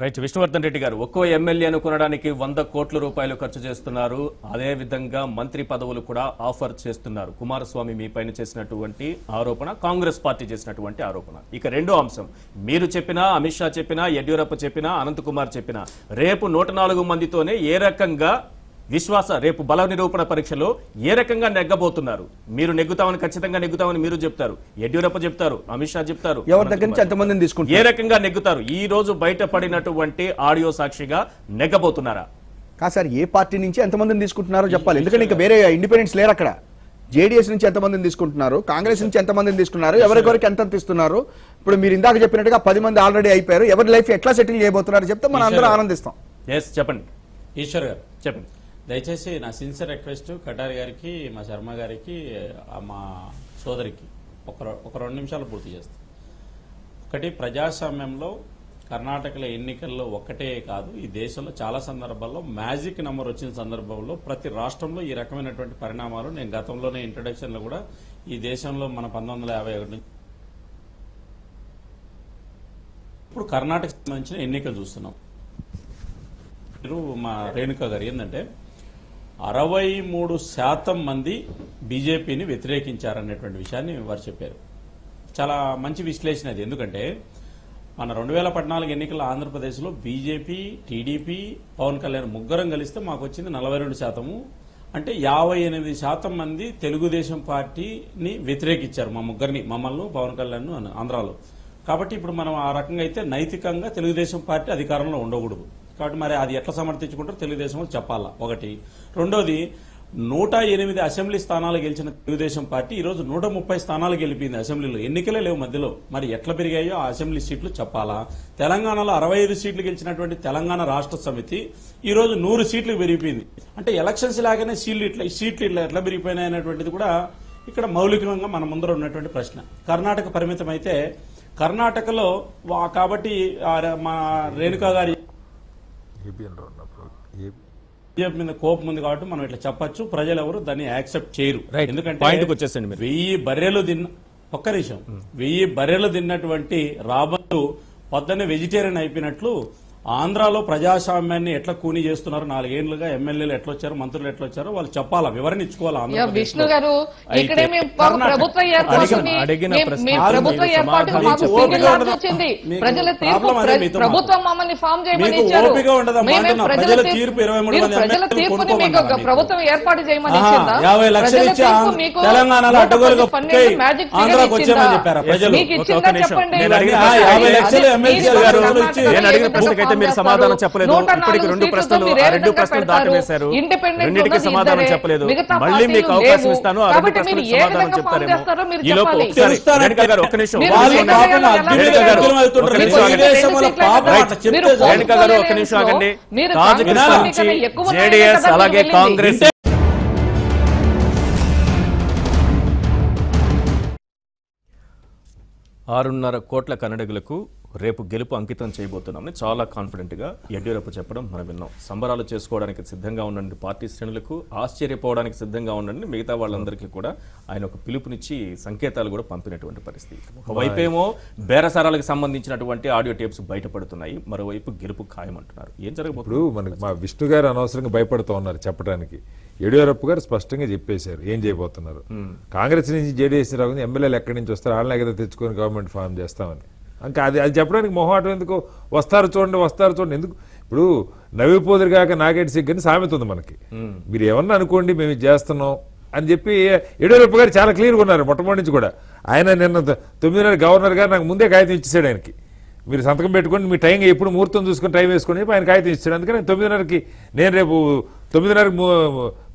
Right. Vishnuvardhan Reddy గారు, ఒక్కో ఎమ్మెల్యేను కొనడానికి 100 కోట్ల రూపాయలు ఖర్చు చేస్తున్నారు. అదే విధంగా మంత్రి పదవులు కూడా ఆఫర్ చేస్తున్నారు. కుమారస్వామి మీ పైన చేసినటువంటి ఆరోపణ, కాంగ్రెస్ పార్టీ చేసినటువంటి ఆరోపణ. ఇక రెండో అంశం, మీరు చెప్పినా, అమిత్ షా చెప్పినా, యడ్యూరప్ప చెప్పినా, అనంత్ కుమార్ చెప్పినా, రేపు 104 మందితోనే ఏ రకంగా రేపు బల నిరూపణ పరీక్షలో ఏ రకంగా నెగ్గబోతున్నారు? మీరు నెగ్గుతామని, ఖచ్చితంగా నెగ్గుతామని మీరు చెప్తారు, యడ్యూరప్ప చెప్తారు, అమిత్ షా చెప్తారు, ఎవరి దగ్గర నుంచి ఎంతమందిని తీసుకుంటారు? ఏ రకంగా నెగ్గుతారు? ఈ రోజు బయటపడినటువంటి ఆడియో సాక్షిగా నెగ్గబోతున్నారా? కాదు సార్, ఏ పార్టీ నుంచి ఎంతమందిని తీసుకుంటున్నారో చెప్పాలి. ఎందుకంటే ఇంకా వేరే ఇండిపెండెంట్స్ లేరు అక్కడ. జేడీఎస్ నుంచి ఎంతమందిని తీసుకుంటున్నారు, కాంగ్రెస్ నుంచి ఎంతమందిని తీసుకున్నారు, ఎవరికొరికి ఎంత ఇస్తున్నారు? ఇప్పుడు మీరు ఇందాక చెప్పినట్టుగా 10 మంది ఆల్రెడీ అయిపోయారు. ఎవరి లైఫ్ ఎట్లా సెటిల్ చేయబోతున్నారు చెప్తే మనం అందరూ ఆనందిస్తాం. చెప్పండి ఈశ్వర్ గారు, చెప్పండి. దయచేసి నా సిన్సియర్ రిక్వెస్ట్ కటారి గారికి, మా శర్మ గారికి, మా సోదరికి ఒక 2 నిమిషాలు పూర్తి చేస్తాం. ఒకటి, ప్రజాస్వామ్యంలో కర్ణాటకలో ఎన్నికల్లో ఒక్కటే కాదు, ఈ దేశంలో చాలా సందర్భాల్లో మ్యాజిక్ నెంబర్ వచ్చిన సందర్భంలో ప్రతి రాష్ట్రంలో ఈ రకమైనటువంటి పరిణామాలు నేను గతంలోనే ఇంట్రడక్షన్ లో కూడా ఈ దేశంలో మన 1951 నుంచి ఇప్పుడు కర్ణాటక సంబంధించిన ఎన్నికలు చూస్తున్నాం. మీరు మా రేణుకా గారు ఏంటంటే 63% మంది బీజేపీని వ్యతిరేకించారనేటువంటి విషయాన్ని వారు చెప్పారు. చాలా మంచి విశ్లేషణ అది. ఎందుకంటే మన 2014 ఎన్నికల ఆంధ్రప్రదేశ్లో బీజేపీ, టీడీపీ, పవన్ కళ్యాణ్ ముగ్గురం కలిస్తే మాకు వచ్చింది 42%. అంటే 58% మంది తెలుగుదేశం పార్టీని వ్యతిరేకించారు, మా ముగ్గురిని, మమ్మల్ని, పవన్ కళ్యాణ్ ఆంధ్రాలో. కాబట్టి ఇప్పుడు మనం ఆ రకంగా అయితే నైతికంగా తెలుగుదేశం పార్టీ అధికారంలో ఉండకూడదు. కాబట్టి మరి అది ఎట్లా సమర్థించుకుంటారో తెలుగుదేశం చెప్పాలా, ఒకటి. రెండోది, 108 అసెంబ్లీ స్థానాలు గెలిచిన తెలుగుదేశం పార్టీ ఈరోజు 130 స్థానాలు గెలిపింది అసెంబ్లీలో. ఎన్నికలే లేవు మధ్యలో. మరి ఎట్లా పెరిగాయో ఆ అసెంబ్లీ సీట్లు చెప్పాలా. తెలంగాణలో 65 సీట్లు గెలిచినటువంటి తెలంగాణ రాష్ట్ర సమితి ఈరోజు 100 సీట్లు పెరిగిపోయింది. అంటే ఎలక్షన్స్ లాగానే సీట్లు ఎట్లా పెరిగిపోయినాయి అనేటువంటిది కూడా ఇక్కడ మౌలికంగా మన ముందర ఉన్నటువంటి ప్రశ్న. కర్ణాటక పరిమితం అయితే కర్ణాటకలో కాబట్టి మా రేణుకా గారి బీజేపీ మీద కోపం ఉంది కాబట్టి మనం ఇట్లా చెప్పచ్చు. ప్రజలు ఎవరు దాన్ని యాక్సెప్ట్ చేయరు. ఎందుకంటే 1000 బర్రెలు తిన్న 1000 బర్రెలు తిన్నటువంటి రాబర్టు పొద్దున్నే వెజిటేరియన్ అయిపోయినట్లు ఆంధ్రాలో ప్రజాస్వామ్యాన్ని ఎట్లా కూని చేస్తున్నారు, 4 ఏళ్లుగా ఎమ్మెల్యేలు ఎట్లా వచ్చారు, మంత్రులు ఎట్లా వచ్చారో వాళ్ళు చెప్పాలా, వివరణ ఇచ్చుకోవాలా. విష్ణు గారు, ఇక్కడే ప్రభుత్వ ఏర్పాటు ప్రభుత్వం మమ్మల్ని ఫామ్ చేయమని ఇచ్చారు. ప్రజల తీర్పుని మీకు ప్రభుత్వం ఏర్పాటు చేయమని ఇచ్చిందా? 50 లక్షలు ఇచ్చి తెలంగాణలో అడ్డగోలుగా ఆంధ్రాకి వచ్చామని చెప్పారా ప్రజలు? మీకు ఇచ్చిందా చెప్పండి. 50 లక్షలు ఎమ్మెల్యే మీరు సమాధానం చెప్పలేదు. ఇప్పటికి 2 ప్రశ్నలు దాటవేశారు. రెండింటికి సమాధానం చెప్పలేదు. మళ్ళీ మీకు అవకాశం ఇస్తాను, ఆ 2 ప్రశ్నలకు సమాధానం చెప్తారేమో. ఈ లోపు రేణుకా గారు ఒక్క నిమిషం, రేణుకా గారు ఒక్క నిమిషం ఆగండి. తాజకృష్ణ నుంచి జేడీఎస్ అలాగే కాంగ్రెస్ 6.5 కోట్ల కన్నడిగులకు రేపు గెలుపు అంకితం చేయబోతున్నామని చాలా కాన్ఫిడెంట్ గా యడ్యూరప్ప చెప్పడం మనం విన్నాం. సంబరాలు చేసుకోవడానికి సిద్ధంగా ఉండండి పార్టీ శ్రేణులకు, ఆశ్చర్యపోవడానికి సిద్ధంగా ఉండండి మిగతా వాళ్ళందరికీ కూడా ఆయన ఒక పిలుపునిచ్చి సంకేతాలు కూడా పంపినటువంటి పరిస్థితి. ఒకవైపేమో బేరసారాలకు సంబంధించినటువంటి ఆడియో టేప్స్ బయటపడుతున్నాయి, మరోవైపు గెలుపు ఖాయమంటున్నారు. ఏం జరగబోతుంది? మనకి మా విష్ణు గారు అనవసరంగా భయపడుతూ ఉన్నారు చెప్పడానికి. యడ్యూరప్ప గారు స్పష్టంగా చెప్పేశారు ఏం చేయబోతున్నారు. కాంగ్రెస్ నుంచి జేడీఎస్ రాకుండా ఎమ్మెల్యేలు ఎక్కడి నుంచి వస్తారు, వాళ్ళని ఎక్కడ తెచ్చుకొని గవర్నమెంట్ ఫామ్ చేస్తామని. ఇంకా అది చెప్పడానికి మొహమాటం ఎందుకు? వస్తారు చూడండి ఎందుకు? ఇప్పుడు నవ్విపోదురు కాక నాగేటి సిగ్గని సామెత ఉంది మనకి. మీరు ఏమన్నా అనుకోండి మేము ఇది చేస్తున్నాం అని చెప్పి యడ్యూరప్ప గారు చాలా క్లియర్గా ఉన్నారు మొట్టమొదటి నుంచి కూడా. ఆయన నిన్న 9:30 గవర్నర్ గారు నాకు ముందే కాగితం ఇచ్చేసాడు ఆయనకి, మీరు సంతకం పెట్టుకోండి, మీ టైం ఎప్పుడు ముహూర్తం చూసుకొని టైం వేసుకొని చెప్పి ఆయన కాగితం ఇచ్చాడు. అందుకని 9:30కి నేను రేపు 9:30కి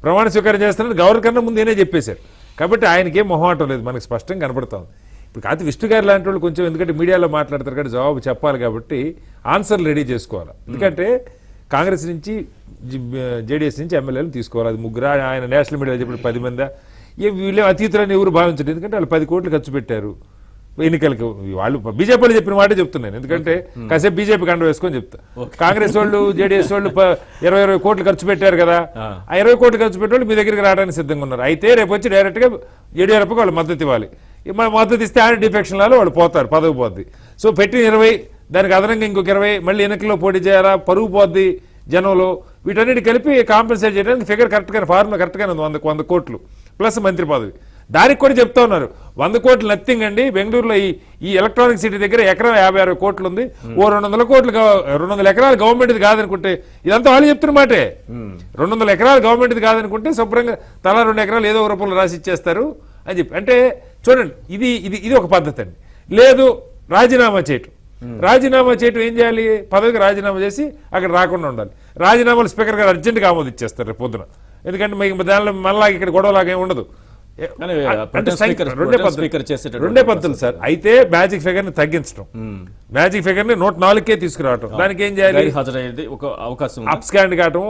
ప్రమాణ స్వీకారం చేస్తానని గవర్నర్ కన్నా ముందు నేనే చెప్పేశారు. కాబట్టి ఆయనకేం మొహమాటం లేదు, మనకి స్పష్టంగా కనపడతా ఉంది. ఇప్పుడు కాదు విష్ణు గారు లాంటి వాళ్ళు కొంచెం, ఎందుకంటే మీడియాలో మాట్లాడతారు కాబట్టి జవాబు చెప్పాలి కాబట్టి ఆన్సర్లు రెడీ చేసుకోవాలి. ఎందుకంటే కాంగ్రెస్ నుంచి జేడీఎస్ నుంచి ఎమ్మెల్యేలు తీసుకోవాలి. అది 3. ఆయన నేషనల్ మీడియాలో చెప్పిన 10 మంది వీళ్ళే అతీతులని ఎవరు భావించండి. ఎందుకంటే వాళ్ళు 10 కోట్లు ఖర్చు పెట్టారు ఎన్నికలకి. వాళ్ళు బీజేపీలో చెప్పిన మాటే చెప్తున్నాను, ఎందుకంటే కాసేపు బీజేపీ కండ వేసుకొని చెప్తా. కాంగ్రెస్ వాళ్ళు జేడీఎస్ వాళ్ళు 20 కోట్లు ఖర్చు పెట్టారు కదా, ఆ 20 కోట్లు ఖర్చు పెట్టేవాళ్ళు మీ దగ్గరికి రావడానికి సిద్ధంగా ఉన్నారు. అయితే రేపు వచ్చి డైరెక్ట్ గా యడ్యూరప్పకి వాళ్ళు మద్దతు ఇవ్వాలి. మద్దతు ఇస్తే ఆయన డిఫెక్షన్ లాలో వాళ్ళు పోతారు, పదవి పోద్ది. సో పెట్టిన 20 దానికి అదనంగా ఇంకొక 20 మళ్ళీ ఎన్నికల్లో పోటీ చేయాలా, పరుగు పోద్ది జనంలో, వీటన్నిటి కలిపి కాంపెన్సేట్ చేయడానికి ఫిగర్ కరెక్ట్గా ఫార్ములా కరెక్ట్గానే ఉంది. 100 కోట్లు ప్లస్ మంత్రి పదవి. దానికి కూడా చెప్తా ఉన్నారు 100 కోట్లు నథింగ్ అండి. బెంగళూరులో ఈ ఎలక్ట్రానిక్ సిటీ దగ్గర ఎకరం 50-60 కోట్లు ఉంది. ఓ 200 కోట్లు 200 ఎకరాలు గవర్నమెంట్ది కాదనుకుంటే, ఇదంతా వాళ్ళు చెప్తున్న మాటే. 200 ఎకరాలు గవర్నమెంట్ది కాదనుకుంటే శుభ్రంగా తలా 2 ఎకరాలు ఏదో ఒక రూపంలో రాసి ఇచ్చేస్తారు అని చెప్పి. అంటే చూడండి, ఇది ఒక పద్ధతి అండి. లేదు రాజీనామా చేయటం. రాజీనామా చేయటం ఏం చేయాలి? పదవికి రాజీనామా చేసి అక్కడ రాకుండా ఉండాలి. రాజీనామాలు స్పీకర్ గారు అర్జెంట్గా ఆమోదించేస్తారు రేపు పొద్దున. ఎందుకంటే మీకు దానిలో మళ్ళా ఇక్కడ గొడవలాగా ఏమి ఉండదు. రెండే పద్ధతులు సార్. అయితే మ్యాజిక్ ఫిగర్ ని తగ్గించడం, మ్యాజిక్ ఫిగర్ ని 104కే తీసుకురావటం. దానికి ఏం చేయాలి? అప్స్కాండ్ కావటం,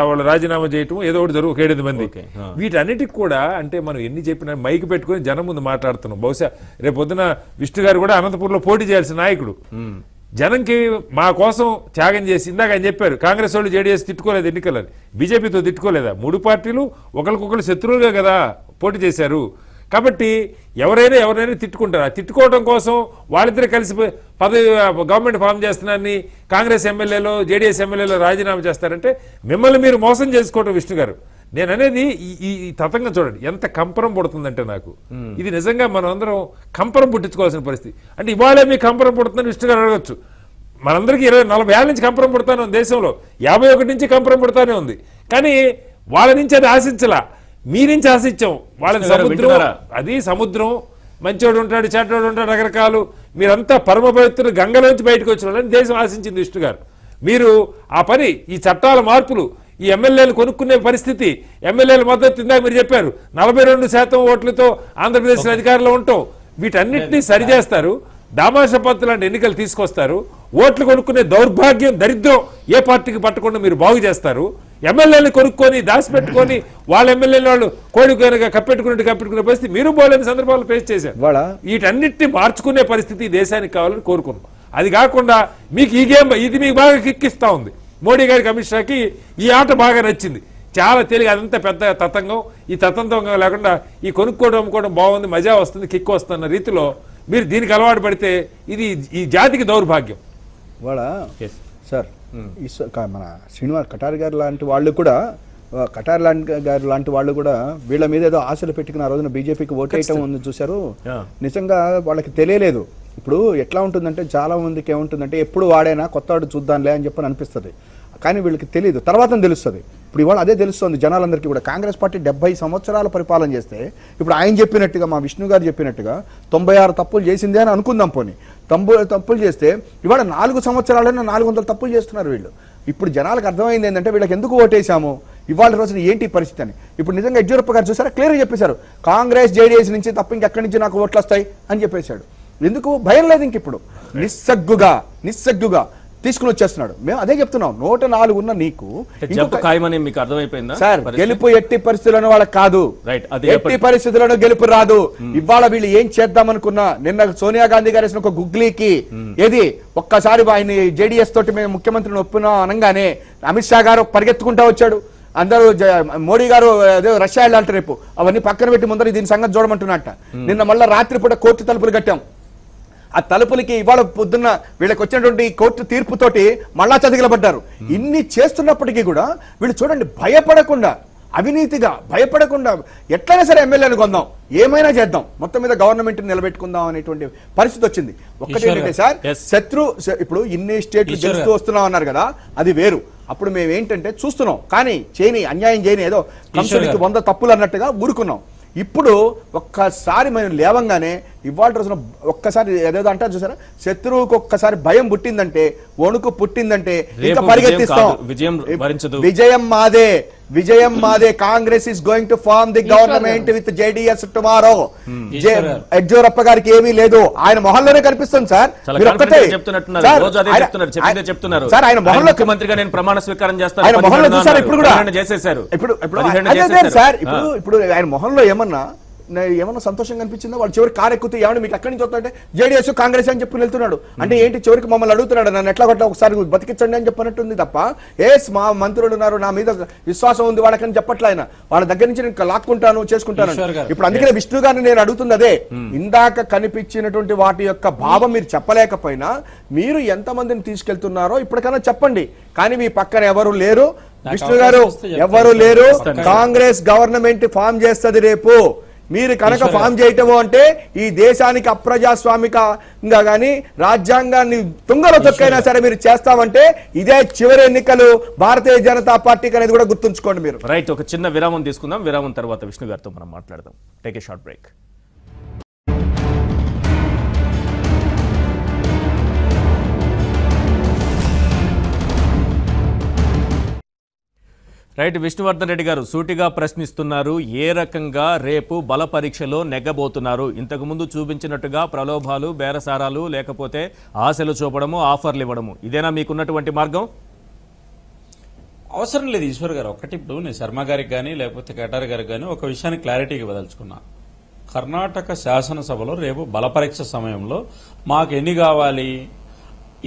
వాళ్ళు రాజీనామా చేయటం, ఏదో ఒకటి జరుగు 7 మంది. వీటన్నిటికి కూడా అంటే మనం ఎన్ని చెప్పినా మైక్ పెట్టుకుని జనం ముందు మాట్లాడుతున్నాం. బహుశా రేపు పొద్దున విష్ణు గారు కూడా అనంతపూర్లో పోటీ చేయాల్సిన నాయకుడు. జనంకి మా కోసం త్యాగం చేసి, ఇందాక ఆయన చెప్పారు కాంగ్రెస్ వాళ్ళు జేడీఎస్ తిట్టుకోలేదు ఎన్నికలని, బీజేపీతో తిట్టుకోలేదా? 3 పార్టీలు ఒకరికొకరు శత్రువులుగా కదా పోటీ చేశారు. కాబట్టి ఎవరైనా తిట్టుకుంటారు. ఆ తిట్టుకోవడం కోసం వాళ్ళిద్దరే కలిసి పదవి గవర్నమెంట్ ఫామ్ చేస్తున్నారని కాంగ్రెస్ ఎమ్మెల్యేలో జేడీఎస్ ఎమ్మెల్యేలో రాజీనామా చేస్తారంటే మిమ్మల్ని మీరు మోసం చేసుకోవటం. విష్ణు గారు, నేను అనేది ఈ తతంగం చూడండి ఎంత కంపరం పుడుతుందంటే నాకు ఇది నిజంగా మనం అందరం కంపరం పుట్టించుకోవాల్సిన పరిస్థితి. అంటే ఇవాళే మీకు కంపరం పుడుతుందని విష్ణు గారు అడగచ్చు. మనందరికీ 20-40 ఏళ్ళ నుంచి కంపరం పుడతానే ఉంది. దేశంలో 51 నుంచి కంపరం పుడతానే ఉంది. కానీ వాళ్ళ నుంచి అది ఆశించలా, మీ నుంచి ఆశించాం. వాళ్ళని సముద్రం, అది సముద్రం, మంచోడు ఉంటాడు, చెడ్డోడు ఉంటాడు, రకరకాలు. మీరంతా పరమ పవిత్రులు గంగలోంచి బయటకు వచ్చిన వాళ్ళని దేశం ఆశించింది విష్ణు గారు. మీరు ఆ పని, ఈ చట్టాల మార్పులు, ఈ ఎమ్మెల్యేలు కొనుక్కునే పరిస్థితి, ఎమ్మెల్యేల మద్దతు ఇందాక మీరు చెప్పారు 42% ఓట్లతో ఆంధ్రప్రదేశ్ అధికారంలో ఉంటాం. వీటన్నిటినీ సరిచేస్తారు. దామాషపత్తు లాంటి ఎన్నికలు తీసుకొస్తారు. ఓట్లు కొనుక్కునే దౌర్భాగ్యం, దరిద్రం ఏ పార్టీకి పట్టకుండా మీరు బాగు చేస్తారు. ఎమ్మెల్యేలు కొనుక్కొని దాచిపెట్టుకొని వాళ్ళ ఎమ్మెల్యేలు వాళ్ళు కోడి కప్పెట్టుకునే పరిస్థితి మీరు బోలేని సందర్భాలు ఫేస్ చేశారు. వీటన్నిటిని మార్చుకునే పరిస్థితి దేశానికి కావాలని కోరుకున్నాం. అది కాకుండా మీకు ఈ గేమ్ ఇది మీకు బాగా కిక్కిస్తా ఉంది. మోడీ గారికి, అమిత్ షాకి ఈ ఆట బాగా నచ్చింది. చాలా తేలిక, అదంతా పెద్ద తతంగం. ఈ తతంగం లేకుండా ఈ కొనుక్కోవడం బాగుంది, మజా వస్తుంది, కిక్ వస్తున్న రీతిలో మీరు దీనికి అలవాటు పడితే ఇది ఈ జాతికి దౌర్భాగ్యం. సార్ మన శ్రీనివాస్ కటార్ గారు లాంటి వాళ్ళు కూడా, వీళ్ళ మీద ఏదో ఆశలు పెట్టుకుని ఆ రోజున బీజేపీకి ఓటేయటం ఉంది చూశారు. నిజంగా వాళ్ళకి తెలియలేదు. ఇప్పుడు ఎట్లా ఉంటుందంటే చాలా మందికి ఏముంటుందంటే ఎప్పుడు వాడైనా కొత్తవాడు చూద్దాంలే అని చెప్పని అనిపిస్తుంది. కానీ వీళ్ళకి తెలియదు, తర్వాత తెలుస్తుంది. ఇప్పుడు ఇవాళ అదే తెలుస్తుంది జనాలందరికీ కూడా. కాంగ్రెస్ పార్టీ 70 సంవత్సరాలు పరిపాలన చేస్తే ఇప్పుడు ఆయన చెప్పినట్టుగా, మా విష్ణు గారు చెప్పినట్టుగా 96 తప్పులు చేసిందే అని అనుకుందాం. పోనీ తప్పులు చేస్తే ఇవాళ 4 సంవత్సరాలైనా 400 తప్పులు చేస్తున్నారు వీళ్ళు. ఇప్పుడు జనాలకు అర్థమైంది ఏంటంటే వీళ్ళకి ఎందుకు ఓటేసాము, ఇవాళ రోజున ఏంటి పరిస్థితి అని. ఇప్పుడు నిజంగా యడ్యూరప్ప గారు చూసారా, క్లియర్గా చెప్పేశారు కాంగ్రెస్ జేడీఎస్ నుంచి తప్ప ఇంకెక్కడి నుంచి నాకు ఓట్లు వస్తాయి అని చెప్పేశాడు. ఎందుకు భయం లేదు ఇంక. ఇప్పుడు నిస్సగ్గుగా తీసుకుని వచ్చేస్తున్నాడు. మేము అదే చెప్తున్నాం, 104 ఉన్న నీకు సార్ గెలుపు ఎట్టి పరిస్థితులను వాళ్ళకి కాదు, ఎట్టి పరిస్థితులను గెలుపు రాదు. ఇవాళ వీళ్ళు ఏం చేద్దామనుకున్నా, నిన్న సోనియా గాంధీ గారు వేసిన ఒక గుగ్లీకి ఏది ఒక్కసారి ఆయన జేడీఎస్ తోటి మేము ముఖ్యమంత్రిని ఒప్పుకున్నాం అనగానే అమిత్ షా గారు పరిగెత్తుకుంటా వచ్చాడు. అందరూ మోడీ గారు అదే రష్యా వెళ్ళాలంటే రేపు అవన్నీ పక్కన పెట్టి ముందర దీని సంగతి చూడమంటున్నట్ట. నిన్న మళ్ళీ రాత్రిపూట కోర్టు తలుపులు కట్టాం. ఆ తలుపులకి ఇవాళ పొద్దున్న వీళ్ళకి వచ్చినటువంటి కోర్టు తీర్పుతోటి మళ్ళా చతికిలబడ్డారు. ఇన్ని చేస్తున్నప్పటికీ కూడా వీళ్ళు చూడండి భయపడకుండా, అవినీతిగా భయపడకుండా ఎట్లయినా సరే ఎమ్మెల్యేలు కొందాం, ఏమైనా చేద్దాం, మొత్తం మీద గవర్నమెంట్ నిలబెట్టుకుందాం అనేటువంటి పరిస్థితి వచ్చింది. ఒక్కటి ఏంటంటే సార్, ఇప్పుడు ఇన్ని స్టేట్లు గెలుస్తూ వస్తున్నాం అన్నారు కదా, అది వేరు. అప్పుడు మేము ఏంటంటే చూస్తున్నాం, కానీ అన్యాయం చేయని ఏదో కంసుడికి 100 తప్పులు అన్నట్టుగా ఊరుకున్నాం. ఇప్పుడు ఒక్కసారి మనం లేవంగానే ఇవాళ రోజున ఒక్కసారి ఏదేదో అంటారు చూసారా, శత్రువుకు ఒక్కసారి భయం పుట్టిందంటే, వణుకు పుట్టిందంటే ఇంకా పరిగెత్తిస్తాం. విజయం మాదే. Congress is going to form the government with JDS tomorrow. Yeddyurappa గారికి ఏమీ లేదు, ఆయన మొహంలోనే కనిపిస్తుంది సార్. మీరు ఒక్కటే సార్ ఆయన మొహంలో ముఖ్యమంత్రిగా నేను ప్రమాణ స్వీకారం చేస్తాను, ఆయన మొహంలో చూసారు ఇప్పుడు కూడా చేసేసారు. ఇప్పుడు ఆయన మొహంలో ఏమన్నా ఏమన్నా సంతోషంగా అనిపించిందా? వాళ్ళు చివరికి కారు ఎక్కుతూ ఏమన్నా మీకు ఎక్కడి నుంచి వస్తుంటే జేడీఎస్ కాంగ్రెస్ అని చెప్పి వెళ్తున్నాడు అంటే ఏంటి? చివరికి మమ్మల్ని అడుగుతున్నాడు నన్ను ఎట్లా కొట్లా ఒకసారి బతికించండి అని చెప్పినట్టుంది తప్ప మా మంత్రులు ఉన్నారు నా మీద విశ్వాసం ఉంది వాళ్ళకని చెప్పట్లే ఆయన. వాళ్ళ దగ్గర నుంచి నేను లాక్కుంటాను చేసుకుంటాను. ఇప్పుడు అందుకనే విష్ణు గారిని నేను అడుగుతుంది అదే, ఇందాక కనిపించినటువంటి వాటి యొక్క భావం మీరు చెప్పలేకపోయినా మీరు ఎంతమందిని తీసుకెళ్తున్నారో ఇప్పటికైనా చెప్పండి. కానీ మీ పక్కన ఎవరు లేరు, విష్ణు గారు ఎవరు లేరు. కాంగ్రెస్ గవర్నమెంట్ ఫామ్ చేస్తుంది రేపు. మీరు కనుక ఫామ్ చేయటము అంటే ఈ దేశానికి అప్రజాస్వామికంగా గానీ రాజ్యాంగాన్ని తుంగలో తొక్కైనా సరే మీరు చేస్తామంటే ఇదే చివరి ఎన్నికలు భారతీయ జనతా పార్టీకి అనేది కూడా గుర్తుంచుకోండి మీరు. రైట్, ఒక చిన్న విరామం తీసుకుందాం. విరామం తర్వాత విష్ణు గారితో మనం మాట్లాడదాం. Take a short break. Right, Vishnuvardhan Reddy గారు సూటిగా ప్రశ్నిస్తున్నారు. ఏ రకంగా రేపు బల పరీక్షలో నెగ్గబోతున్నారు? ఇంతకుముందు చూపించినట్టుగా ప్రలోభాలు, బేరసారాలు, లేకపోతే ఆశలు చూపడము, ఆఫర్లు ఇవ్వడము, ఇదేనా మీకున్నటువంటి మార్గం? అవసరం లేదు ఈశ్వర్ గారు. ఒకటి ఇప్పుడు నేను శర్మ గారికి కానీ లేకపోతే కటారి గారికి కానీ ఒక విషయాన్ని క్లారిటీగా వదలుచుకున్నా. కర్ణాటక శాసనసభలో రేపు బల పరీక్ష సమయంలో మాకు ఎన్ని కావాలి,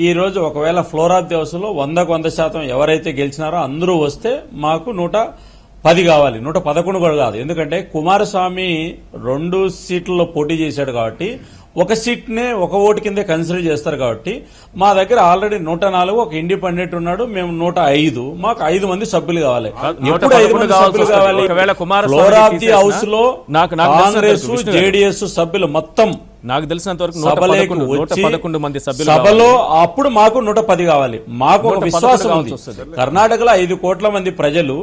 ఈ రోజు ఒకవేళ ఫ్లోర్ ఆఫ్ ది హౌస్ లో 100% ఎవరైతే గెలిచినారో అందరూ వస్తే మాకు 110 కావాలి, 111 కూడా కాదు. ఎందుకంటే కుమారస్వామి 2 సీట్లలో పోటీ చేశాడు కాబట్టి ఒక సీట్ నే ఒక ఓటు కిందే కన్సిడర్ చేస్తారు కాబట్టి మా దగ్గర ఆల్రెడీ 104 ఒక ఇండిపెండెంట్ ఉన్నాడు, మేము 105, మాకు 5 మంది సభ్యులు కావాలి. ఎప్పుడు 5 మంది సభ్యులు కావాలి? ఫ్లోర్ ఆఫ్ ది హౌస్ లో కాంగ్రెస్ జేడీఎస్ సభ్యులు మొత్తం నాకు తెలిసినంత వరకు 111 మంది సభలో అప్పుడు మాకు 110 కావాలి. మాకు ఒక విశ్వాసం ఉంది. కర్ణాటకలో 5 కోట్ల మంది ప్రజలు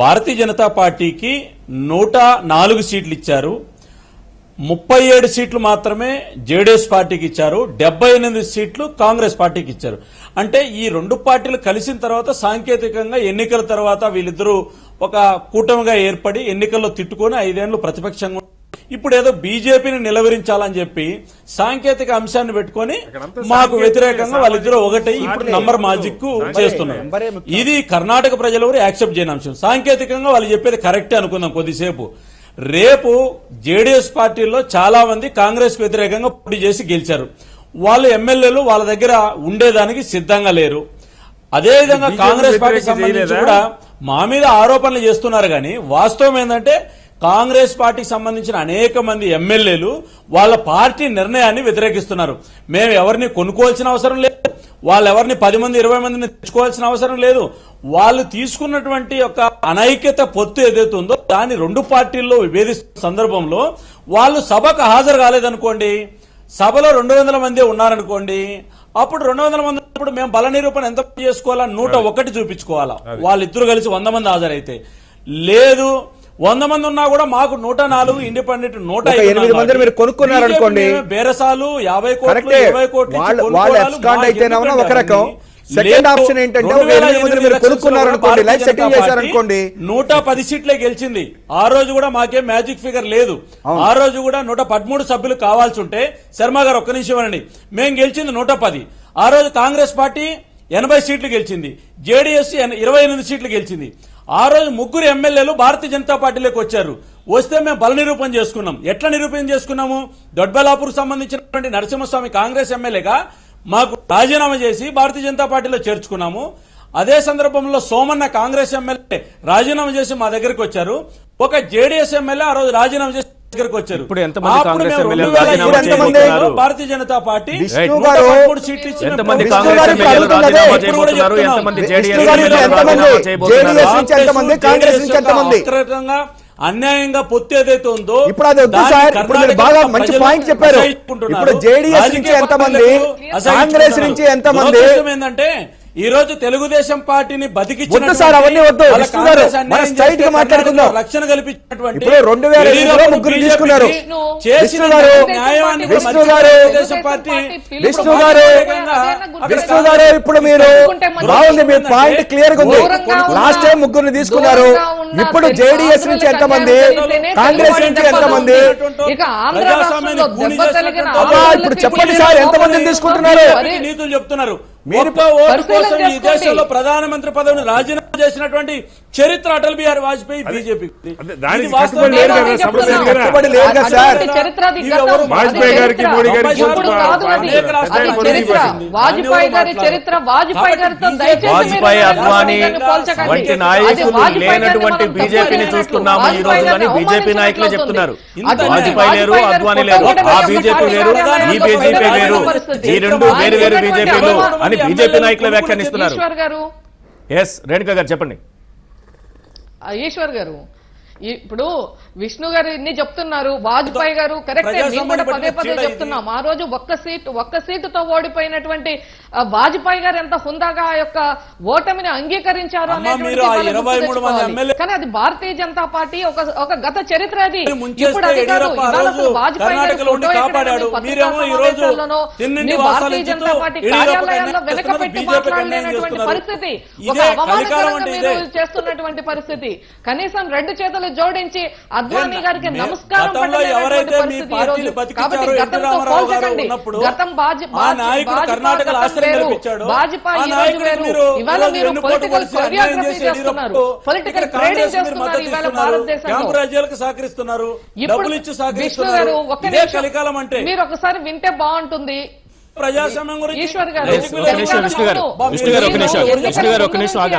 భారతీయ జనతా పార్టీకి 104 సీట్లు ఇచ్చారు. 37 సీట్లు మాత్రమే జేడీఎస్ పార్టీకి ఇచ్చారు, 78 సీట్లు కాంగ్రెస్ పార్టీకి ఇచ్చారు. అంటే ఈ 2 పార్టీలు కలిసిన తర్వాత సాంకేతికంగా ఎన్నికల తర్వాత వీళ్ళిద్దరూ ఒక కూటమిగా ఏర్పడి ఎన్నికల్లో తిట్టుకుని 5 ఏళ్లు ప్రతిపక్షంగా ఇప్పుడు ఏదో బీజేపీని నిలవరించాలని చెప్పి సాంకేతిక అంశాన్ని పెట్టుకుని మాకు వ్యతిరేకంగా వాళ్ళిద్దరూ ఒకటి ఇప్పుడు నంబర్ మ్యాజిక్ చేస్తున్నారు. ఇది కర్ణాటక ప్రజలు ఎవరు యాక్సెప్ట్ చేయని అంశం. సాంకేతికంగా వాళ్ళు చెప్పేది కరెక్టే అనుకుందాం కొద్దిసేపు. రేపు జేడీఎస్ పార్టీలో చాలా మంది కాంగ్రెస్ వ్యతిరేకంగా పోటీ చేసి గెలిచారు. వాళ్ళు ఎమ్మెల్యేలు వాళ్ళ దగ్గర ఉండేదానికి సిద్ధంగా లేరు. అదేవిధంగా కాంగ్రెస్ పార్టీకి సంబంధించి కూడా మా మీద ఆరోపణలు చేస్తున్నారు. కానీ వాస్తవం ఏంటంటే కాంగ్రెస్ పార్టీకి సంబంధించిన అనేక మంది ఎమ్మెల్యేలు వాళ్ళ పార్టీ నిర్ణయాన్ని వ్యతిరేకిస్తున్నారు. మేము ఎవరిని కొనుక్కోవాల్సిన అవసరం లేదు, వాళ్ళెవరిని 10 మంది 20 మందిని తెచ్చుకోవాల్సిన అవసరం లేదు. వాళ్ళు తీసుకున్నటువంటి ఒక అనైక్యత పొత్తు ఏదైతే ఉందో దాన్ని 2 పార్టీల్లో విభేదిస్తున్న సందర్భంలో వాళ్ళు సభకు హాజరు కాలేదనుకోండి, సభలో 200 మంది ఉన్నారనుకోండి, అప్పుడు 200 మంది ఉన్నప్పుడు మేము బల నిరూపణ ఎంత చేసుకోవాలా? 101 చూపించుకోవాలా. వాళ్ళిద్దరు కలిసి 100 మంది హాజరైతే. లేదు 100 మంది ఉన్నా కూడా మాకు 104 ఇండిపెండెంట్ 108 మందిని మీరు కొనుక్కున్నారనుకోండి, బేరసాలు 50 కోట్లు 20 కోట్లు ఒక రకం. సెకండ్ ఆప్షన్ ఏంటంటే 8 మందిని మీరు కొనుక్కున్నారనుకోండి, లైఫ్ సెటిల్ చేశారనుకోండి, 110 సీట్లే గెలిచింది. ఆ రోజు కూడా మాకేం మ్యాజిక్ ఫిగర్ లేదు. ఆ రోజు కూడా 113 సభ్యులు కావాల్సి ఉంటే శర్మ గారు ఒక్క నిమిషం అనండి, మేము గెలిచింది 110. ఆ రోజు కాంగ్రెస్ పార్టీ 80 సీట్లు గెలిచింది, జేడీఎస్ 28 సీట్లు గెలిచింది. ఆ రోజు 3 ఎమ్మెల్యేలు భారతీయ జనతా పార్టీలోకి వచ్చారు. వస్తే మేము బల నిరూపణ చేసుకున్నాం. ఎట్లా నిరూపణ చేసుకున్నాము? దొడ్బలాపూర్ సంబంధించినటువంటి నరసింహస్వామి కాంగ్రెస్ ఎమ్మెల్యేగా మాకు రాజీనామా చేసి భారతీయ జనతా పార్టీలో చేర్చుకున్నాము. అదే సందర్భంలో సోమన్న కాంగ్రెస్ ఎమ్మెల్యే రాజీనామా చేసి మా దగ్గరికి వచ్చారు. ఒక జేడీఎస్ ఎమ్మెల్యే ఆ రోజు రాజీనామా చేసి దగ్గరకు వచ్చారు. ఇప్పుడు ఎంతమంది కాంగ్రెస్ ఎమ్మెల్యేలు రాజీనామా చేయబోతున్నారు? భారతీయ జనతా పార్టీ ఎంతమంది కాంగ్రెస్ ఎమ్మెల్యేలు రాజీనామా చేయబోతున్నారు? ఎంతమంది జేడీఎస్ రాజీనామా చేయబోతున్నారు? అన్యాయంగా పొత్తు ఏదైతే ఉందో ఇప్పుడు అది వద్దు సార్. ఇప్పుడు మీరు బాగా మంచి పాయింట్ చెప్పారు. ఇప్పుడు జేడీఎస్ నుంచి ఎంతమంది, కాంగ్రెస్ నుంచి ఎంతమంది, ఏంటంటే ఈ రోజు తెలుగుదేశం పార్టీని బతికించిన సార్ అవన్నీ వద్దు. స్ట్రైట్ గా మాట్లాడుకుందాం. రక్షణ కల్పించినటువంటి ఇప్పుడు 2005లో 3 తీసుకున్నారు. విష్ణు గారు ఇప్పుడు మీరు బాగుంది, మీ పాయింట్ క్లియర్ గా ఉంది. లాస్ట్ టైం 3 తీసుకున్నారు. ఇప్పుడు జేడీఎస్ నుంచి ఎంతమంది, కాంగ్రెస్ నుంచి ఎంతమంది? ఇప్పుడు చెప్పండి సార్, ఎంతమంది తీసుకుంటున్నారు? నీతులు చెప్తున్నారు. ఒక్క ఓటు కోసం ఈ దేశంలో ప్రధానమంత్రి పదవిని రాజీనామా చేసినటువంటి చరిత్ర అటల్ బిహారీ వాజ్పేయి బీజేపీ. వాజ్పేయి గారికి మోడీ గారికి వాజ్పేయి అద్వానీ వంటి నాయకులు లేనటువంటి బీజేపీని చూస్తున్నాము ఈ రోజు అని బీజేపీ నాయకులే చెప్తున్నారు. వాజ్పేయి లేరు, అద్వానీ లేరు, ఆ బీజేపీ వేరు, ఈ బీజేపీ వేరు, ఈ రెండు వేరు వేరు బీజేపీలు అని బీజేపీ నాయకులు వ్యాఖ్యానిస్తున్నారు. ఎస్ రేణుక గారు చెప్పండి. ఈశ్వర్ గారు, ఇప్పుడు విష్ణు గారు ఇన్ని చెప్తున్నారు, వాజ్పేయి గారు కరెక్టే, మేము కూడా పదే పదే చెప్తున్నాం. ఆ రోజు ఒక్క సీటుతో ఓడిపోయినటువంటి వాజ్పేయి గారు ఎంత హుందాగా ఆ యొక్క ఓటమిని అంగీకరించారు అనేటువంటి, కానీ అది భారతీయ జనతా పార్టీ ఒక గత చరిత్ర. అది ఇప్పుడు అది కాదు. వాజ్పేయి భారతీయ జనతా పార్టీ కార్యాలయాల్లో వెనకపెట్టి మాట్లాడలేనటువంటి పరిస్థితి, ఒక అవమానకరంగా మీరు చేస్తున్నటువంటి పరిస్థితి. కనీసం రెండు చేతులు జోడించి అద్వానీ గారికి నమస్కారం పట్టలేనటువంటి పరిస్థితి ఈ రోజు. కాబట్టి గతంతో పోల్చకండి. గతం వాజ్పేయి ఈ రోజు వేరు. ఇవాళ మీరు పొలిటికల్ కొరియోగ్రఫీ చేస్తున్నారు, పొలిటికల్ ట్రేడింగ్ చేస్తున్నారు ఇవాళ భారతదేశంలో. సహకరిస్తున్నారు. ఇప్పుడు విష్ణు గారు ఒక్క నిమిషం మీరు ఒకసారి వింటే బాగుంటుంది. ప్రజాస్వామ్యం గురించి ఈశ్వర్ గారు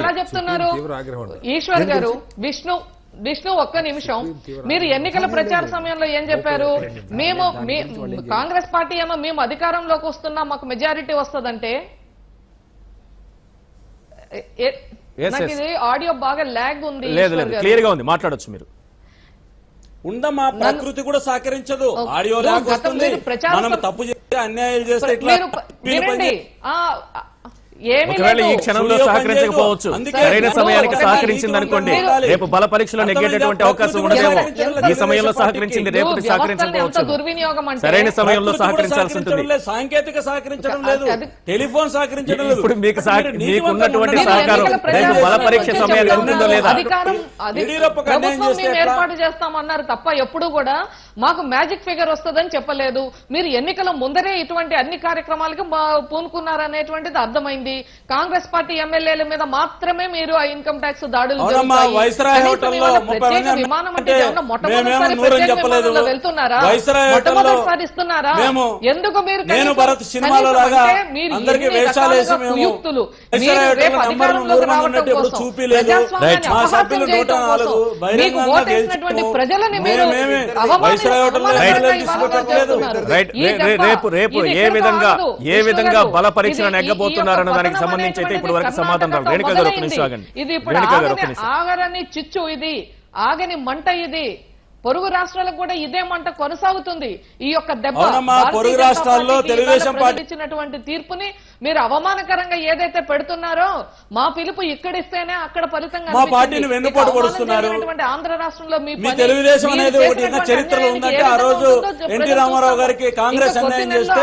ఎలా చెప్తున్నారు? ఈశ్వర్ గారు, విష్ణు ఒక్క నిమిషం, మీరు ఎన్నికల ప్రచార సమయంలో ఏం చెప్పారు? మేము కాంగ్రెస్ పార్టీ ఏమో మేము అధికారంలోకి వస్తున్నాం, మాకు మెజారిటీ వస్తుందంటే. నాకు ఇది ఆడియో బాగా లాగ్ ఉంది. క్లియర్ గా ఉంది, మాట్లాడొచ్చు మీరు. ఉండమ్మా, ప్రకృతి కూడా సహకరించదు. ఆడియో లాగ్ వస్తుంది. మనం తప్పు చేస్తే, అన్యాయాలు చేస్తే ఒకవేళ ఈ క్షణంలో సహకరించకపోవచ్చు, సరైన సమయానికి సహకరించింది అనుకోండి, రేపు బల పరీక్షలో నెగ్గేటటువంటి అవకాశం ఉండదేమో. ఈ సమయంలో సహకరించింది, రేపు సహకరించకపోవచ్చు. సరైన సమయంలో సహకరించాల్సి ఉంటుంది. సాంకేతిక సహకరించడం లేదు, టెలిఫోన్ సహకరించడం లేదు. ఇప్పుడు మీకున్నటువంటి సహకారం రేపు బల పరీక్ష సమయానికి ఉంటుందో లేదా? ఏర్పాటు చేస్తామన్నారు తప్ప ఎప్పుడు కూడా మాకు మ్యాజిక్ ఫిగర్ వస్తుందని చెప్పలేదు. మీరు ఎన్నికల ముందరే ఇటువంటి అన్ని కార్యక్రమాలకు పూనుకున్నారనేటువంటిది అర్థమైంది. కాంగ్రెస్ పార్టీ ఎమ్మెల్యేల మీద మాత్రమే మీరు ఆ ఇన్కమ్ ట్యాక్స్ దాడులు వెళ్తున్నారా? మొట్టమొదటిసారి ఇస్తున్నారా? ఎందుకు మీరు యుక్తులు ప్రజలని మీరు రేపు ఏ విధంగా బల పరీక్ష నెగ్గబోతున్నారన్న దానికి సంబంధించి అయితే ఇప్పుడు వరకు సమాధానం రాదు. రేణుక గారు ఒక నిమిషం ఆగండి. ఇది ఇప్పుడు ఆగని చిచ్చు, ఇది ఆగని మంట. ఇది పొరుగు రాష్ట్రాలకు కూడా ఇదే మంట కొనసాగుతుంది. ఈ యొక్క దెబ్బ పొరుగు రాష్ట్రాల్లో తెలుగుదేశం పార్టీ ఇచ్చినటువంటి తీర్పుని మీరు అవమానకరంగా ఏదైతే పెడుతున్నారో, మా పిలుపు ఇక్కడిస్తేనే అక్కడ ఫలితంగా మా పార్టీని వెన్నుపోటు పొడుస్తున్నారు. ఆంధ్ర రాష్ట్రంలో మీ తెలుగుదేశం అనేది ఒకటి చరిత్రలో ఉందంటే ఆ రోజు ఎన్టీ రామారావు గారికి కాంగ్రెస్ అన్యాయం చేస్తే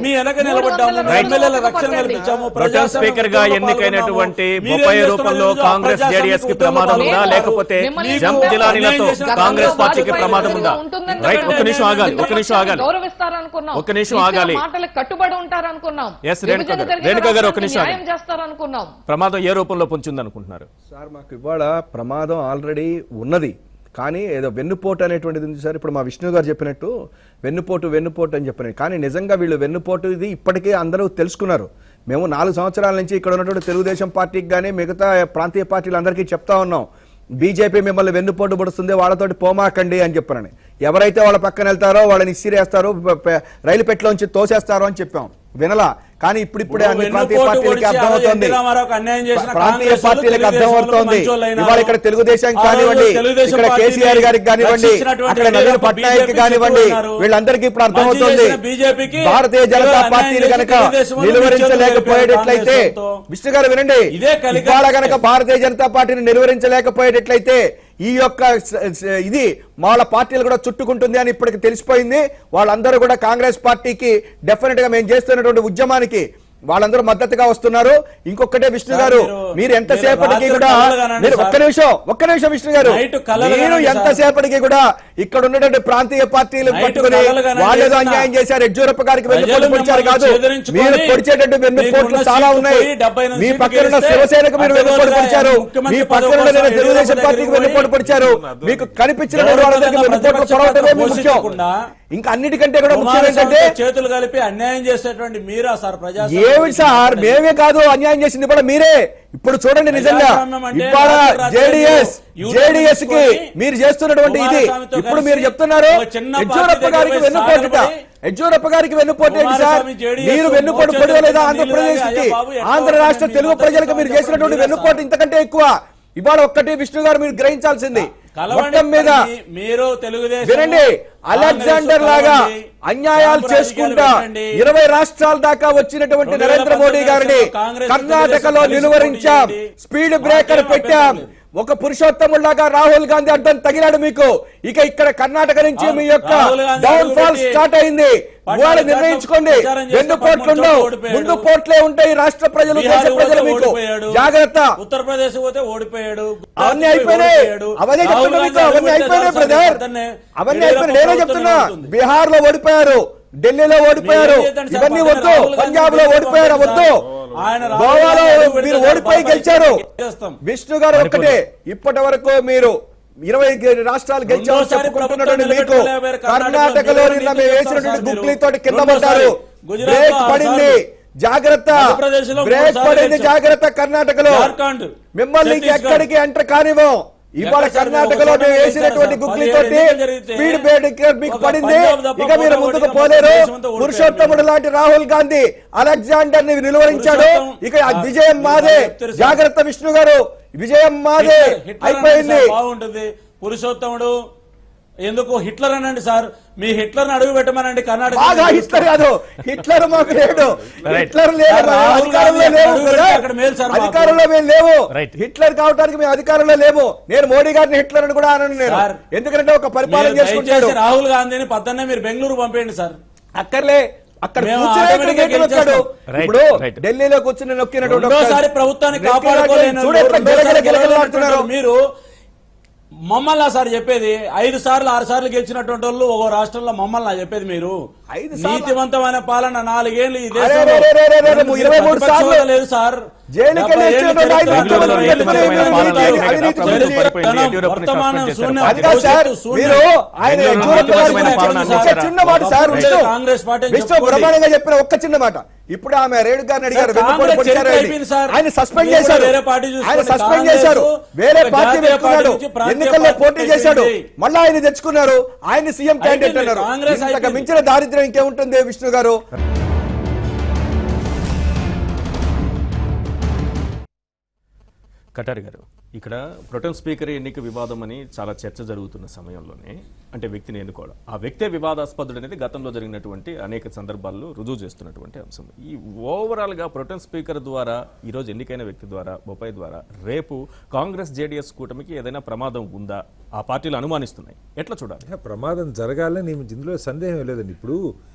మీ వెనక నిలబడ్డాము, ఎమ్మెల్యేల రక్షణ కల్పించాము. ప్రొటెం స్పీకర్ గా ఎన్నికైనటువంటి బొప్పాయి రూపంలో కాంగ్రెస్ జేడీఎస్ కి ప్రమాదం ఉందా, లేకపోతే జంప్ జిలానీలతో కాంగ్రెస్ పార్టీకి ప్రమాదం ఉందా? రైట్, ఒక్క నిమిషం ఆగాలి, గౌరవిస్తారనుకున్నాం, ఒక్క నిమిషం ఆగాలి. మాటలకు కట్టుబడి ఉంటారనుకున్నాం. రేణుక గారు ఒక నిమిషం, ప్రమాదం ఏ రూపంలో పొంచింది అనుకుంటున్నారు? సార్, మాకు ఇవాళ ప్రమాదం ఆల్రెడీ ఉన్నది, కానీ ఏదో వెన్నుపోటు అనేటువంటిది ఉంది సార్. ఇప్పుడు మా విష్ణు గారు చెప్పినట్టు వెన్నుపోటు అని చెప్పినట్టు, కానీ నిజంగా వీళ్ళు వెన్నుపోటు ఇది ఇప్పటికే అందరూ తెలుసుకున్నారు. మేము 4 సంవత్సరాల నుంచి ఇక్కడ ఉన్నటువంటి తెలుగుదేశం పార్టీకి కానీ మిగతా ప్రాంతీయ పార్టీలందరికీ చెప్తా ఉన్నాం, బీజేపీ మిమ్మల్ని వెన్నుపోటు పడుస్తుంది, వాళ్ళతోటి పోమాకండి అని చెప్పారని. ఎవరైతే వాళ్ళ పక్కన వెళ్తారో వాళ్ళని ఇసిరేస్తారో, రైలు పెట్టలోంచి తోసేస్తారో అని చెప్పాం. వినలా, కానీ ఇప్పుడిప్పుడే అన్ని ప్రాంతీయ పార్టీలకి అర్థమవుతోంది, ప్రాంతీయ పార్టీలకు అర్థమవుతోంది. ఇవాళ ఇక్కడ తెలుగుదేశం కానివ్వండి, ఇక్కడ కేసీఆర్ గారికి కానివ్వండి, అక్కడ నవీన్ పట్నాయక్ కానివ్వండి, వీళ్ళందరికీ ఇప్పుడు అర్థమవుతోంది. భారతీయ జనతా పార్టీని కనుక నిలువరించలేకపోయేటట్లయితే, విష్ణు గారు వినండి, ఇవాళ కనుక భారతీయ జనతా పార్టీని నిలువరించలేకపోయేటట్లయితే ఈ యొక్క ఇది వాళ్ళ పార్టీలు కూడా చుట్టుకుంటుంది అని ఇప్పటికి తెలిసిపోయింది. వాళ్ళందరూ కూడా కాంగ్రెస్ పార్టీకి డెఫినెట్ గా మేము చేస్తున్నటువంటి ఉద్యమానికి వాళ్ళందరూ మద్దతుగా వస్తున్నారు. ఇంకొకటే విష్ణు సార్, గారు, మీరు- మీరు ఎంతసేపటికి మీరు కూడా రాత్రి కలలు మీరు కనండి ఒక్క నిమిషం విష్ణు గారు, నైట్ కలలు మీరు కనండి ఎంతసేపటికి కూడా ఇక్కడ ఉన్నటువంటి ప్రాంతీయ పార్టీలు నైట్ పట్టుకుని కలలు కనండి వాళ్ళేదో చెప్తున్నా. అన్యాయం చేశారు, యడ్యూరప్ప గారికి వెన్నుపోటు ప్రజలు పొడిచారు కాదు, మిమ్మల్ని చేదరించుకొని మీరు పొడిచేటట్టు వెన్నుపోట్లు మీకున్న చాలా సీట్లు ఉన్నాయి. పోయి 78 మీ సీట్లు పక్కన ఉన్న గెలిస్తే శివసేనకు మీరు వెన్నుపోటు అడ్డగోలుగా పొడిచారు, ముఖ్యమంత్రి మీ పదవి పక్కన ఉన్న కోసం తెలుగుదేశం యడ్యూరప్ప పార్టీకి దగ్గరికి వెన్నుపోటు పొడిచారు. మీకు కనిపించిన వాళ్ళందరికీ వెన్నుపోట్లు పొడవటమే మీ ముఖ్యం. ఇంకా అన్నిటికంటే కూడా ముఖ్యం ఏంటంటే చేతులు కలిపి అన్యాయం చేసేటువంటి మీరా సార్ ఏమి సార్, మేమే కాదు అన్యాయం చేసింది కూడా మీరే. ఇప్పుడు చూడండి నిజంగా ఇవాళ జేడీఎస్ కి మీరు చేస్తున్నటువంటి ఇది, ఇప్పుడు మీరు చెప్తున్నారు యడ్యూరప్ప గారికి వెన్నుపోటుట, యడ్యూరప్ప గారికి వెన్నుపోటు ఏంటి సార్? మీరు వెన్నుపోటు పొడవలేదా ఆంధ్రప్రదేశ్ కి? ఆంధ్ర రాష్ట్ర తెలుగు ప్రజలకు మీరు చేసినటువంటి వెన్నుపోటు ఇంతకంటే ఎక్కువ. ఇవాళ ఒక్కటి విష్ణు గారు మీరు గ్రహించాల్సింది, మొత్తం మీద మీరు తెలుగుదేశం వినండి, అలెగ్జాండర్ లాగా అన్యాయాలు చేసుకుంటా 20 రాష్ట్రాల దాకా వచ్చినటువంటి నరేంద్ర మోడీ గారిని కర్ణాటకలో నిలువరించాం, స్పీడ్ బ్రేకర్ పెట్టాం. ఒక పురుషోత్తములాగా రాహుల్ గాంధీ అడ్డం తగిలాడు మీకు. ఇక ఇక్కడ కర్ణాటక నుంచి మీ యొక్క డౌన్ ఫాల్ స్టార్ట్ అయింది. వాళ్ళు నిర్ణయించుకోండి, వెన్నుపోట్లు ఉండవు, ముందు పోట్లే ఉంటాయి. రాష్ట్ర ప్రజలు, దేశ ప్రజలు మీకు జాగ్రత్త. ఉత్తరప్రదేశ్ పోతే ఓడిపోయాడు, అవన్నీ అయిపోయినాయి, అవన్నీ చెప్తున్నా మీకు, అవన్నీ అయిపోయినాయి బ్రదర్, అవన్నీ అయిపోయినాయి. నేనే చెప్తున్నా, బీహార్ లో ఓడిపోయారు, ఢిల్లీలో ఓడిపోయారు, ఇవన్నీ వద్దు. పంజాబ్ లో ఓడిపోయారు, వద్దు. గోవాలో మీరు ఓడిపోయి గెలిచారు. విష్ణు గారు ఒక్కటే, ఇప్పటి వరకు మీరు 20 రాష్ట్రాలు గెలిచామని చెప్పుకుంటున్నటువంటి మీకు కర్ణాటకలో నిన్న మేము వేసినటువంటి గుగ్లీతో కింద పడ్డారు. బ్రేక్ పడింది, జాగ్రత్త, బ్రేక్ పడింది, జాగ్రత్త. కర్ణాటకలో మిమ్మల్ని ఎక్కడికి ఎంటర్ కానివ్వం. ఇవాళ కర్ణాటకలో మేము వేసినటువంటి గుగ్లీతోటి స్పీడ్ బ్రేకర్ మీకు పడింది. ఇక మీరు ముందుకు పోలేరు. పురుషోత్తముడు లాంటి రాహుల్ గాంధీ అలెగ్జాండర్ ని నిలువరించాడు. ఇక విజయం మాదే, జాగ్రత్త విష్ణు గారు, విజయం మాదే. అయిపోయింది. బాగుంటుంది పురుషోత్తముడు ఎందుకు హిట్లర్ అనండి సార్, మీ హిట్లర్ అడుగు పెట్టమనండి కర్ణాటక. బాగా హిట్లర్ కాదు, హిట్లర్ మాకు లేడు, హిట్లర్ లేదు, అధికారంలో లేవు కదా, అధికారంలో మేము లేవు. హిట్లర్ కావడానికి మేము అధికారంలో లేము. నేను మోడీ గారిని హిట్లర్ అని కూడా అనను నేను, ఎందుకంటే ఒక పరిపాలన చేసుకుంటాడు. రాహుల్ గాంధీని పద్దన్నే మీరు బెంగళూరు పంపేయండి సార్. అక్కర్లే, అక్కడ ఇప్పుడు ఢిల్లీలో కూర్చుని నొక్కినటువంటి ప్రభుత్వాన్ని కాపాడుకోలేరు మీరు. మమ్మల్ని సార్ చెప్పేది 5 సార్లు 6 సార్లు గెలిచినటువంటి వాళ్ళు ఒక రాష్ట్రంలో మమ్మల్ని చెప్పేది మీరు. నీతివంతమైన పాలన 4 ఏళ్ళు ఈ దేశంలో 23 సార్లు లేదు సార్. కాంగ్రెస్ పార్టీ బ్రహ్మాండంగా చెప్పిన ఒక్క చిన్న మాట. ఇప్పుడు ఆమె రేణు గారిని అడిగారు, ఆయన సస్పెండ్ చేశారు, ఆయన సస్పెండ్ చేశారు, వేరే పార్టీ పెట్టుకున్నాడు, ఎన్నికల్లో పోటీ చేశాడు, మళ్ళా ఆయన తెచ్చుకున్నారు, ఆయన సీఎం క్యాండిడేట్ అన్నారు. ఇంతకు మించిన దారిద్ర్యం ఇంకేముంటుంది విష్ణు గారు? కటారి గారు, ఇక్కడ ప్రొటెం స్పీకర్ ఎన్నిక వివాదం అని చాలా చర్చ జరుగుతున్న సమయంలోనే, అంటే వ్యక్తిని ఎన్నుకోవడం, ఆ వ్యక్తే వివాదాస్పదుడు అనేది గతంలో జరిగినటువంటి అనేక సందర్భాల్లో రుజువు చేస్తున్నటువంటి అంశం. ఈ ఓవరాల్గా ప్రొటెం స్పీకర్ ద్వారా, ఈరోజు ఎన్నికైన వ్యక్తి ద్వారా, బొపాయి ద్వారా రేపు కాంగ్రెస్ జేడీఎస్ కూటమికి ఏదైనా ప్రమాదం ఉందా? ఆ పార్టీలు అనుమానిస్తున్నాయి, ఎట్లా చూడాలి? ప్రమాదం జరగాలని ఇందులో సందేహం లేదండి. ఇప్పుడు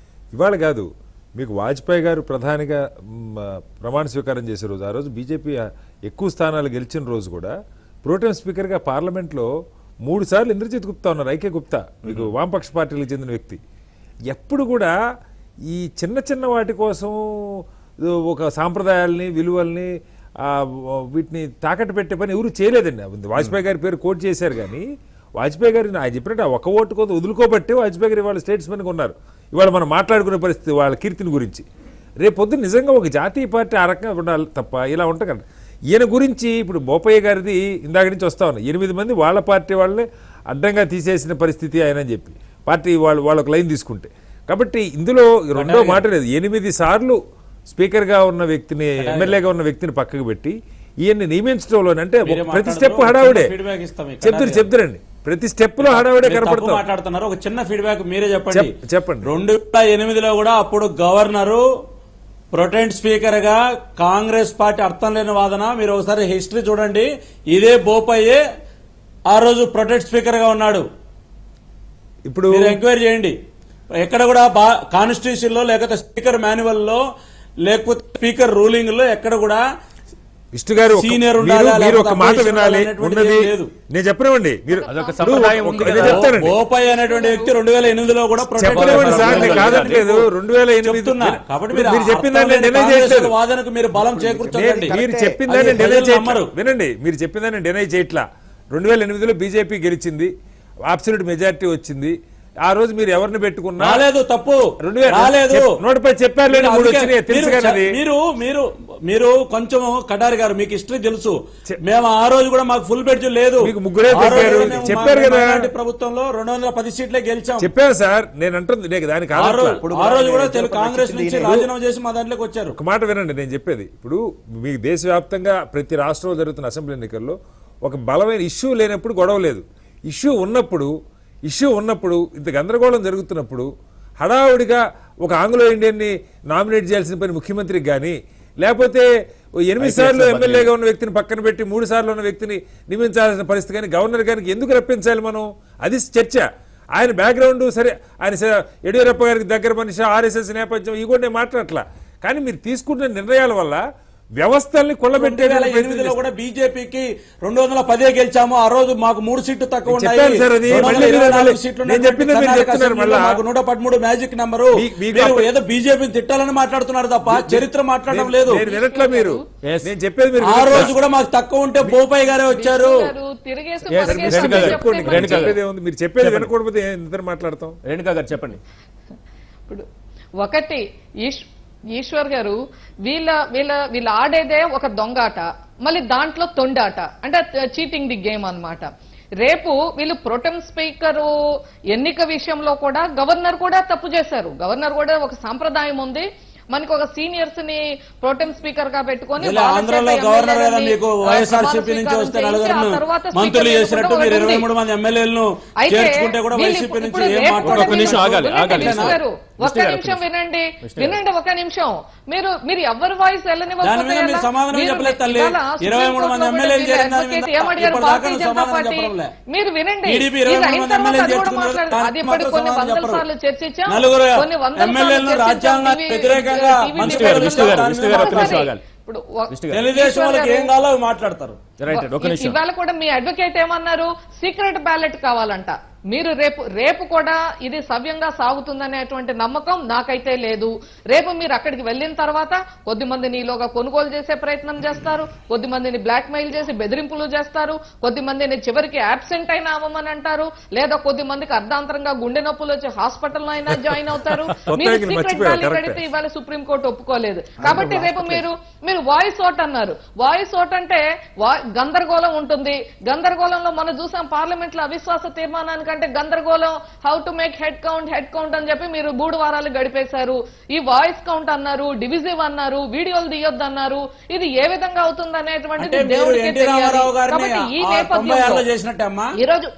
ఇవాళ కాదు, మీకు వాజ్పేయి గారు ప్రధానిగా ప్రమాణ స్వీకారం చేసే రోజు, ఆ రోజు బీజేపీ ఎక్కువ స్థానాలు గెలిచిన రోజు కూడా ప్రోటెం స్పీకర్గా పార్లమెంట్లో 3 సార్లు ఇంద్రజిత్ గుప్తా ఉన్నారు, ఐకే గుప్తా, మీకు వామపక్ష పార్టీలకు చెందిన వ్యక్తి. ఎప్పుడు కూడా ఈ చిన్న చిన్న వాటి కోసం ఒక సాంప్రదాయాల్ని, విలువల్ని, వీటిని తాకట్టు పెట్టే పని ఎవరు చేయలేదండి. వాజ్పేయి గారి పేరు కోట్ చేశారు, కానీ వాజ్పేయి గారు ఆయన చెప్పినట్టు ఒక్క ఓటు కొంత వదులుకోబట్టి వాజ్పేయి గారు ఇవాళ స్టేట్స్మెన్గా ఉన్నారు. ఇవాళ మనం మాట్లాడుకునే పరిస్థితి వాళ్ళ కీర్తిని గురించి. రేపొద్దు నిజంగా ఒక జాతీయ పార్టీ ఆ రకంగా ఉండాలి తప్ప ఇలా ఉంటుంది కదా. ఈయన గురించి ఇప్పుడు బోపయ్య గారిది ఇందాక నుంచి వస్తా ఉన్నాయి, 8 మంది వాళ్ళ పార్టీ వాళ్ళని అడ్డంగా తీసేసిన పరిస్థితి ఆయన అని చెప్పి పార్టీ వాళ్ళొక లైన్ తీసుకుంటే. కాబట్టి ఇందులో రెండో మాట లేదు. 8 సార్లు స్పీకర్గా ఉన్న వ్యక్తిని, ఎమ్మెల్యేగా ఉన్న వ్యక్తిని పక్కకు పెట్టి ఈయన్ని నియమించడంలోనే, అంటే ప్రతి స్టెప్ హడావుడే చెప్తారండి, ప్రతి స్టెప్ లో హడావుడే కనపడుతుంది. మాట్లాడుతున్నారు. ఒక చిన్న ఫీడ్బ్యాక్ మీరే చెప్పండి. 2008 కూడా అప్పుడు గవర్నరు ప్రొటెంట్ స్పీకర్ గా కాంగ్రెస్ పార్టీ అర్థం లేని వాదన. మీరు ఒకసారి హిస్టరీ చూడండి. ఇదే బోపయ్యే ఆ రోజు ప్రొటెంట్ స్పీకర్ గా ఉన్నాడు. ఇప్పుడు ఎంక్వైరీ చేయండి. ఎక్కడ కూడా కాన్స్టిట్యూషన్ లో లేకపోతే స్పీకర్ మాన్యువల్ లో లేకపోతే స్పీకర్ రూలింగ్ లో ఎక్కడ కూడా విష్ణు గారు సీనియర్ మీరు ఒక మాట వినాలి ఉన్నది నేను చెప్పనివ్వండి మీరు అదొక సంప్రదాయం ఉంది నేను కదా. చెప్తానండి బోపయ్య అనేటువంటి వ్యక్తి 2008లో కూడా చెప్పనివ్వండి సార్ నేను కాదట్లేదు 2008 చెప్తున్నా. కాబట్టి మీరు చెప్పిందాన్ని డినై కాంగ్రెస్ చేయట్లేదు వాదనకు మీరు బలం చేకూర్చండి. మీరు చెప్పిందాన్ని అది డినై ప్రజలు చేయట్లా నమ్మరు. వినండి మీరు చెప్పిందాన్ని డినై చేయట్లా 2008లో బీజేపీ గెలిచింది అబ్సల్యూట్ మెజారిటీ వచ్చింది ఆ రోజు మీరు ఎవరిని పెట్టుకున్నా రాలేదు తప్పు 2000 రాలేదు 110 చెప్పారు లేని 3 వచ్చినాయి తెలుసు కదా అది. మీరు కొంచెం కటారి గారు మీకు హిస్టరీ తెలుసు మేము ఆ రోజు కూడా మాకు ఫుల్ బెడ్జ్ లేదు మీకు ముగ్గురే ఆ రోజు చెప్పారు. మేము చెప్పారు కదా. మైనారిటీ ప్రభుత్వంలో 210 సీట్లే గెలిచాం చెప్పారు సార్ నేను అంటుంది నీకు దానికి ఆ రోజు కూడా తెలుగు ఇప్పుడు కాంగ్రెస్ నుంచి దీని- రాజీనామా చేసి మా దాంట్లోకి వచ్చారు. ఒక మాట వినండి నేను చెప్పేది ఇప్పుడు మీకు దేశవ్యాప్తంగా ప్రతి రాష్ట్రంలో జరుగుతున్న అసెంబ్లీ ఎన్నికల్లో ఒక బలమైన ఇష్యూ లేనప్పుడు గొడవ లేదు ఇష్యూ ఉన్నప్పుడు ఇంత గందరగోళం జరుగుతున్నప్పుడు హడావుడిగా ఒక ఆంగ్లో ఇండియన్ని నామినేట్ చేయాల్సిన పని ముఖ్యమంత్రికి కానీ లేకపోతే 8 సార్లు ఎమ్మెల్యేగా ఉన్న వ్యక్తిని పక్కన పెట్టి 3 సార్లు ఉన్న వ్యక్తిని నియమించాల్సిన పరిస్థితి కానీ గవర్నర్ గారికి ఎందుకు రప్పించాలి మనం అది చర్చ ఆయన బ్యాక్గ్రౌండ్ సరే ఆయన యడియూరప్ప గారికి దగ్గర మనిషి RSS నేపథ్యం ఇవి కూడా నేను మాట్లాడట్లా కానీ మీరు తీసుకుంటున్న నిర్ణయాల వల్ల వ్యవస్థల్ని కొల్లబెట్టే 2008లో కూడా బీజేపీకి 210 గెలిచాము ఆ రోజు మాకు 3 సీట్లు తక్కువ ఉన్నాయి చెప్పాను సార్ అది. 224 సీట్లు నేను చెప్పింది మీరు కర్ణాటక చెప్తున్నారు అసెంబ్లీలో మళ్ళా. మాకు 113 మ్యాజిక్ నెంబరు మీకు మీరు ఏదో బీజేపీని తిట్టాలని మాట్లాడుతున్నారు తప్ప చరిత్ర మాట్లాడడం లేదు. నేను వినట్లా మీరు నేను చెప్పేది మీరు ఆ వినట్లా. రోజు కూడా మాకు తక్కువ ఉంటే బోపయ్య గారే వచ్చారు. తిరిగేసి Yes, పరిగెత్తి రేణుకా గారు, చెప్పండి. రేణుకా గారు. చెప్పేది ఏముంది? మీరు చెప్పేది వినకూడదు ఇద్దరు మాట్లాడతాం రేణుకా గారు చెప్పండి. ఇప్పుడు ఒకటి ఈశ్వర్ గారు వీళ్ళ వీళ్ళ వీళ్ళు ఆడేదే ఒక దొంగాట మళ్ళీ దాంట్లో తొండాట అంటే చీటింగ్ ది గేమ్ అన్నమాట. రేపు వీళ్ళు ప్రొటెం స్పీకర్ ఎన్నిక విషయంలో కూడా గవర్నర్ కూడా తప్పు చేశారు. గవర్నర్ కూడా ఒక సాంప్రదాయం ఉంది మనకి ఒక సీనియర్స్ ని ప్రోటెం స్పీకర్ గా పెట్టుకొని ఆంధ్రలో గవర్నర్ గారు మీకు వైఎస్ఆర్సీపీ నుంచి వస్తే నలుగురు మంత్రులు చేసినట్టు మీరు 23 మంది ఎమ్మెల్యేలను చేర్చుకుంటే కూడా వైసీపీ నుంచి ఏం మాట్లాడరు. ఒక నిమిషం ఆగాలి. ఒక నిమిషం వినండి ఒక నిమిషం మీరు ఎవరి వాయిస్ దాని మీద మీరు సమాధానం చెప్పలేదు తల్లి. 23 మంది ఎమ్మెల్యేలు చేరిన దాని మీద ఇప్పటిదాకా నువ్వు సమాధానం చెప్పడంలే. మీరు వినండి టీడీపీ 23 మంది ఎమ్మెల్యేలు చేర్చుకున్నారు. దానికి మాత్రం సమాధానం చెప్పరు. నలుగురు ఎమ్మెల్యేలను రాజ్యాంగానికి వ్యతిరేకంగా మంత్రి విష్ణు గారు ఒక నిమిషం ఆగాలి. తెలుగుదేశం వాళ్ళకి ఏం కావాలో అవి మాట్లాడతారు. ఇవాళ కూడా మీ అడ్వకేట్ ఏమన్నారు సీక్రెట్ బ్యాలెట్ కావాలంట. మీరు రేపు కూడా ఇది సవ్యంగా సాగుతుందనేటువంటి నమ్మకం నాకైతే లేదు. రేపు మీరు అక్కడికి వెళ్ళిన తర్వాత కొద్ది మందిని ఈలోగా కొనుగోలు చేసే ప్రయత్నం చేస్తారు, కొద్ది మందిని బ్లాక్ మెయిల్ చేసి బెదిరింపులు చేస్తారు, కొద్ది మందిని చివరికి అబ్సెంట్ అయినా అవ్వమని అంటారు, లేదా కొద్ది మందికి అర్ధాంతరంగా గుండె నొప్పులు వచ్చి హాస్పిటల్లో అయినా జాయిన్ అవుతారు. మీరు సీక్రెట్ బ్యాలెట్ అడిగితే ఇవాళ సుప్రీంకోర్టు ఒప్పుకోలేదు. కాబట్టి రేపు మీరు వాయిస్ ఓట్ అన్నారు. వాయిస్ ఓట్ అంటే గందరగోళం ఉంటుంది. గందరగోళంలో మనం చూసాం పార్లమెంట్ లో అవిశ్వాస తీర్మానానికి అంటే గందరగోళం how to make head count అని చెప్పి మీరు 3 వారాలు గడిపేశారు. ఈ వాయిస్ కౌంట్ అన్నారు, డివిజివ్ అన్నారు, వీడియోలు తీయొద్దు అన్నారు. ఇది ఏ విధంగా అవుతుంది అనేటువంటిది దేవుడికే తెలియాలి. కాబట్టి ఈ నేపథ్యంలో ఈరోజు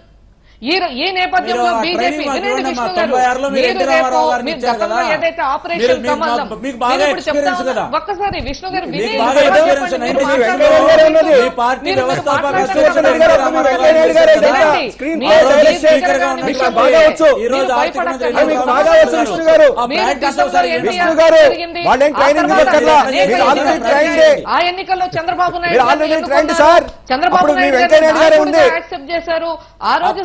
ఈ నేపథ్యంలో బీజేపీ వినండి విష్ణు గారు మీరు గతంలో ఏదైతే ఆపరేషన్ కమలం ఒక్కసారి విష్ణు గారు ఆ ఎన్నికల్లో చంద్రబాబు నాయుడు యాక్సెప్ట్ చేశారు. ఆ రోజు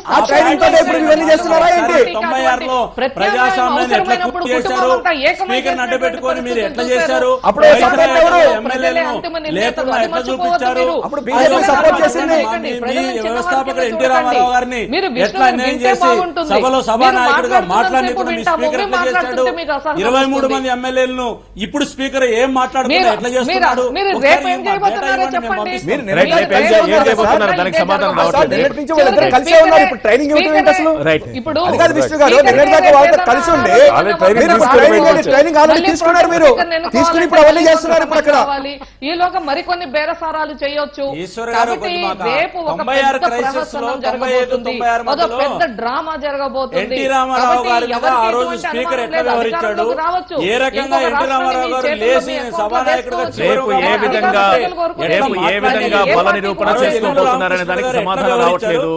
ప్రజాస్వామ్యాన్ని ఎట్లా పూర్తి చేశారు, స్పీకర్ అడ్డు పెట్టుకొని మీరు ఎట్లా చేశారు, లేకుండా ఎట్లా చూపించారు, వ్యవస్థాపకుడు ఎన్టీ రామారావు గారిని ఎట్లా అన్యాయం చేసి సభలో సభానాయకుడిగా మాట్లాడలేకుండా మీ స్పీకర్ ఎట్లా చేశాడు, 23 మంది ఎమ్మెల్యేలను ఇప్పుడు స్పీకర్ ఏం మాట్లాడుతున్నా ఎట్లా చేస్తున్నాడు, ట్రైనింగ్ ఇప్పుడు కలిసి ఉండి ట్రైనింగ్ ఆల్రెడీ తీసుకున్నారు. మీరు తీసుకుని ఇప్పుడు అవన్నీ చేస్తున్నారు. ఇప్పుడు అక్కడ ఈలోగా మరికొన్ని బేరసారాలు చేయొచ్చు. కాబట్టి రేపు ఒక పెద్ద డ్రామా జరగబోతుంది. ఎన్టీ రామారావు గారి మీద ఆ రోజు స్పీకర్ ఎట్లా వివరించాడు, ఏ రకంగా ఎన్టీ రామారావు గారు లేచి సభానాయకుడిగా రేపు ఏ విధంగా బల నిరూపణ చేసుకోబోతున్నారనే దానికి సమాధానం రావట్లేదు.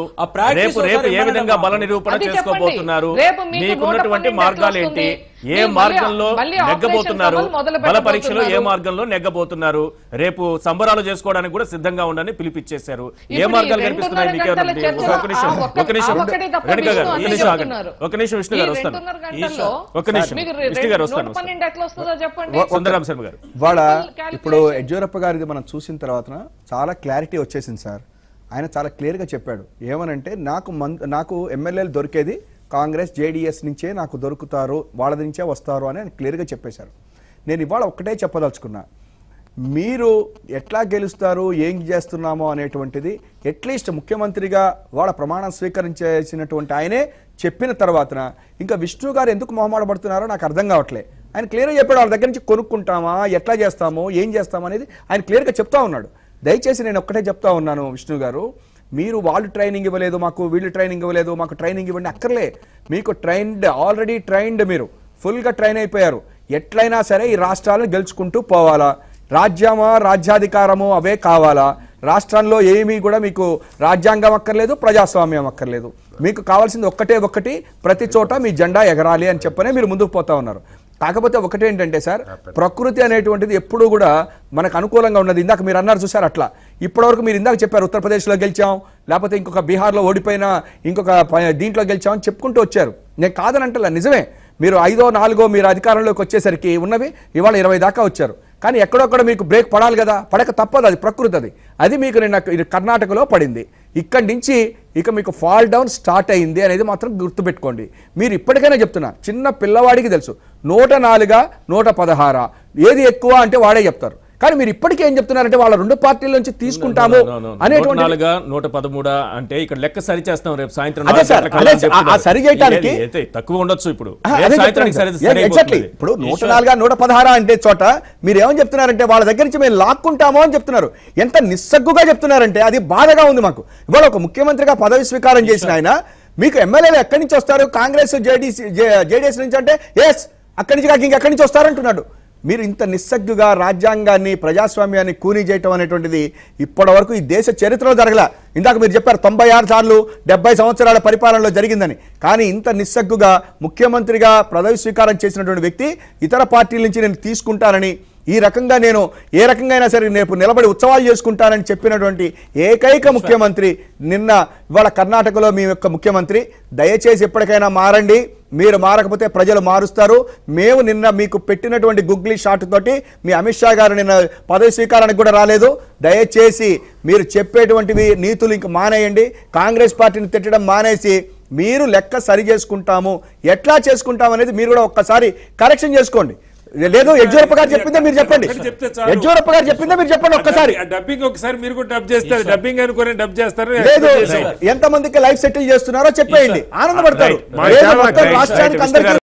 రేపు రేపు ఏ విధంగా బల నిరూపణ అది చేసుకోబోతున్నారు, చెప్పండి. రేపు మీకు మీకున్నటువంటి 112 మార్గాలు ఎట్లా ఏంటి, వస్తుంది? ఏ మీరు మార్గంలో మళ్ళీ నెగ్గబోతున్నారు, ఆపరేషన్ మొదలు బల పరీక్షలో ఏ పెట్టబోతున్నారు. మార్గంలో నెగ్గబోతున్నారు, రేపు సంబరాలు చేసుకోవడానికి కూడా సిద్ధంగా ఉండని పిలిపిచ్చేశారు. ఏ ఇప్పుడు మార్గాలు ఈ కనిపిస్తున్నాయి 2.5 మీకు? గంటల చర్చలో ఒక నిమిషం ఆ ఒక నిమిషం ఒక్కటి తప్ప రేణుక గారు, విష్ణు ఒక అన్నీ నిమిషం ఆగండి. చెప్తున్నారు. ఒక నిమిషం విష్ణు గారు ఈ వస్తాను. 2.5 గంటల్లో ఒక నిమిషం మీకు విష్ణు గారు వస్తాను. 112 ఎట్లా వస్తుందో చెప్పండి. సుందరరామ శర్మ గారు, వాళ్ళ calculation. ఇప్పుడు యడ్యూరప్ప గారిది మనం చూసిన తర్వాత చాలా క్లారిటీ వచ్చేసింది సార్. ఆయన చాలా క్లియర్గా చెప్పాడు ఏమనంటే నాకు ఎమ్మెల్యేలు దొరికేది కాంగ్రెస్ జేడీఎస్ నుంచే నాకు దొరుకుతారు, వాళ్ళ నుంచే వస్తారు అని ఆయన క్లియర్గా చెప్పేశారు. నేను ఇవాళ ఒక్కటే చెప్పదలుచుకున్నా, మీరు ఎట్లా గెలుస్తారు, ఏం చేస్తున్నామో అనేటువంటిది అట్లీస్ట్ ముఖ్యమంత్రిగా వాళ్ళ ప్రమాణం స్వీకరించేసినటువంటి ఆయనే చెప్పిన తర్వాతన ఇంకా విష్ణు గారు ఎందుకు మొహమాటపడుతున్నారో నాకు అర్థం కావట్లే. ఆయన క్లియర్గా చెప్పాడు వాళ్ళ దగ్గర నుంచి కొనుక్కుంటామా, ఎట్లా చేస్తామో, ఏం చేస్తామో అనేది ఆయన క్లియర్గా చెప్తా ఉన్నాడు. దయచేసి నేను ఒక్కటే చెప్తా ఉన్నాను విష్ణు గారు, మీరు వాళ్ళు ట్రైనింగ్ ఇవ్వలేదు మాకు, వీళ్ళు ట్రైనింగ్ ఇవ్వలేదు మాకు, ట్రైనింగ్ ఇవ్వండి అక్కర్లే. మీకు ఆల్రెడీ ట్రైన్డ్, మీరు ఫుల్గా ట్రైన్ అయిపోయారు. ఎట్లయినా సరే ఈ రాష్ట్రాలను గెలుచుకుంటూ పోవాలా, రాజ్యాధికారము అవే కావాలా, రాష్ట్రంలో ఏమీ కూడా మీకు రాజ్యాంగం అక్కర్లేదు, ప్రజాస్వామ్యం అక్కర్లేదు, మీకు కావాల్సింది ఒక్కటి ప్రతి చోట మీ జెండా ఎగరాలి అని చెప్పనే మీరు ముందుకు పోతా ఉన్నారు. కాకపోతే ఒకటేంటంటే సార్, ప్రకృతి అనేటువంటిది ఎప్పుడూ కూడా మనకు అనుకూలంగా ఉన్నది. ఇందాక మీరు అన్నారు చూసారు, అట్లా ఇప్పటివరకు మీరు ఇందాక చెప్పారు ఉత్తరప్రదేశ్లో గెలిచాం, లేకపోతే ఇంకొక బీహార్లో ఓడిపోయినా ఇంకొక దీంట్లో గెలిచామని చెప్పుకుంటూ వచ్చారు. నేను కాదని అంటలా, నిజమే. మీరు 5ో 4ో మీరు అధికారంలోకి వచ్చేసరికి ఉన్నవి ఇవాళ 20 దాకా వచ్చారు. కానీ ఎక్కడొక్కడ మీకు బ్రేక్ పడాలి కదా, పడక తప్పదు, అది ప్రకృతి. అది మీకు నిన్న కర్ణాటకలో పడింది. ఇక్కడి నుంచి ఇక మీకు ఫాల్ డౌన్ స్టార్ట్ అయింది అనేది మాత్రం గుర్తుపెట్టుకోండి. మీరు ఇప్పటికైనా చెప్తున్నా, చిన్న పిల్లవాడికి తెలుసు 104 116 ఏది ఎక్కువ అంటే వాడే చెప్తారు. కానీ మీరు ఇప్పటికీ ఏం చెప్తున్నారంటే వాళ్ళ 2 పార్టీల నుంచి తీసుకుంటాము అనేటువంటి 113 అంటే ఇక్కడ లెక్క సరి చేస్తాం రేపు సాయంత్రం. అదే సార్, ఆ సరి చేయడానికి తక్కువ ఉండొచ్చు. ఇప్పుడు ఎగ్జాక్ట్లీ ఇప్పుడు 104 116 అంటే చోట మీరు ఏమని చెప్తున్నారంటే వాళ్ళ దగ్గర నుంచి మేము లాక్కుంటాము అని చెప్తున్నారు. ఎంత నిస్సగ్గుగా చెప్తున్నారంటే అది బాధగా ఉంది మాకు. ఇవాళ ఒక ముఖ్యమంత్రిగా పదవి స్వీకారం చేసిన ఆయన మీకు ఎమ్మెల్యేలు ఎక్కడి నుంచి వస్తారు, కాంగ్రెస్ జేడీఎస్ నుంచి అంటే ఎస్ అక్కడి నుంచి కాక ఇంకెక్కడి నుంచి వస్తారంటున్నాడు. మీరు ఇంత నిస్సగ్గుగా రాజ్యాంగాన్ని, ప్రజాస్వామ్యాన్ని కూనీ చేయటం అనేటువంటిది ఇప్పటి వరకు ఈ దేశ చరిత్రలో జరగలే. ఇందాక మీరు చెప్పారు 96 సార్లు 70 సంవత్సరాల పరిపాలనలో జరిగిందని. కానీ ఇంత నిస్సగ్గుగా ముఖ్యమంత్రిగా పదవి స్వీకారం చేసినటువంటి వ్యక్తి ఇతర పార్టీల నుంచి నేను తీసుకుంటానని, ఈ రకంగా నేను ఏ రకంగా అయినా సరే రేపు నిలబడి ఉత్సవాలు చేసుకుంటానని చెప్పినటువంటి ఏకైక ముఖ్యమంత్రి నిన్న ఇవాళ కర్ణాటకలో మీ యొక్క ముఖ్యమంత్రి. దయచేసి ఎప్పటికైనా మారండి, మీరు మారకపోతే ప్రజలు మారుస్తారు. మేము నిన్న మీకు పెట్టినటువంటి గుగ్లీ షాట్ తోటి మీ అమిత్ షా గారు నిన్న పదవి స్వీకారానికి కూడా రాలేదు. దయచేసి మీరు చెప్పేటువంటివి నీతులు ఇంక మానేయండి. కాంగ్రెస్ పార్టీని తిట్టడం మానేసి మీరు లెక్క సరి చేసుకుంటాము, ఎట్లా చేసుకుంటాం అనేది మీరు కూడా ఒక్కసారి కరెక్షన్ చేసుకోండి. లేదు యడ్యూరప్ప గారు చెప్పిందే మీరు చెప్పండి, యడ్యూరప్ప గారు చెప్పిందే మీరు చెప్పండి ఒక్కసారి. డబ్బింగ్ ఒకసారి మీరు కూడా డబ్ చేస్తారు, డబ్బింగ్ అనుకుని డబ్ చేస్తారు. లేదు ఎంతమందికి లైఫ్ సెటిల్ చేస్తున్నారో చెప్పేయండి, ఆనందపడతారు. రాష్ట్రానికి అందరికీ